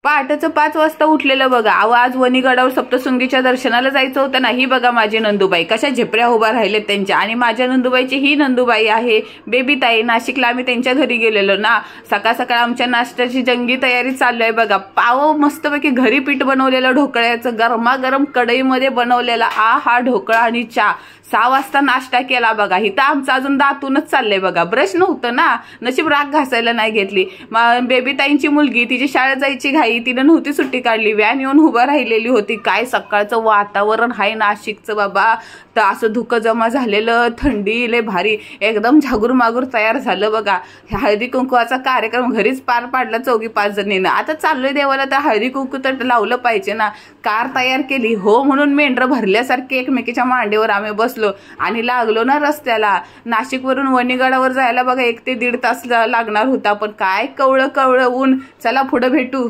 पहाटेचं 5 वाजता उठलेलं बघा. अहो आज वणीगडावर सप्तशृंगीच्या दर्शनाला जायचं होतं ना. ही बघा माझी नंदूबाई कशा झेपऱ्या उभा राहिलेत त्यांच्या. आणि माझ्या नंदूबाईची ही नंदूबाई आहे बेबी ताई. नाशिकला आम्ही त्यांच्या घरी गेलेलो ना. सकाळ सकाळ आमच्या नाश्त्याची जंगी तयारी चालू आहे बघा. पाव मस्तपैकी घरी पीठ बनवलेलं ढोकळ्याचं गरमागरम कढईमध्ये बनवलेला हा ढोकळा आणि चहा. 6 वाजता नाश्ता केला बघा. इथं आमचं अजून दातूनच चाललंय बघा. ब्रश नव्हतं ना, नशीब राग घासायला नाही घेतली. बेबी ताईंची मुलगी तिची शाळेत जायची घाई, तिने नव्हती सुट्टी काढली. व्हॅन येऊन उभं राहिलेली होती. काय सकाळचं वातावरण आहे नाशिकचं बाबा. तर असं धुकं जमा झालेलं, थंडी लय भारी. एकदम झागूर मागूर तयार झालं बघा. हळदी कुंकवाचा कार्यक्रम घरीच पार पाडला 4-5 जणींना. आता चाललोय देवाला, तर हळदी कुंकू तर लावलं पाहिजे ना. कार तयार केली हो म्हणून मेंढरं भरल्यासारखे एकमेकीच्या मांडीवर आम्ही बसलो आणि लागलो ना रस्त्याला. नाशिकवरून वणीगडावर जायला बघा 1 ते 1.5 तास लागणार होता. पण काय कवळं कवळं ऊन. चला पुढे भेटू.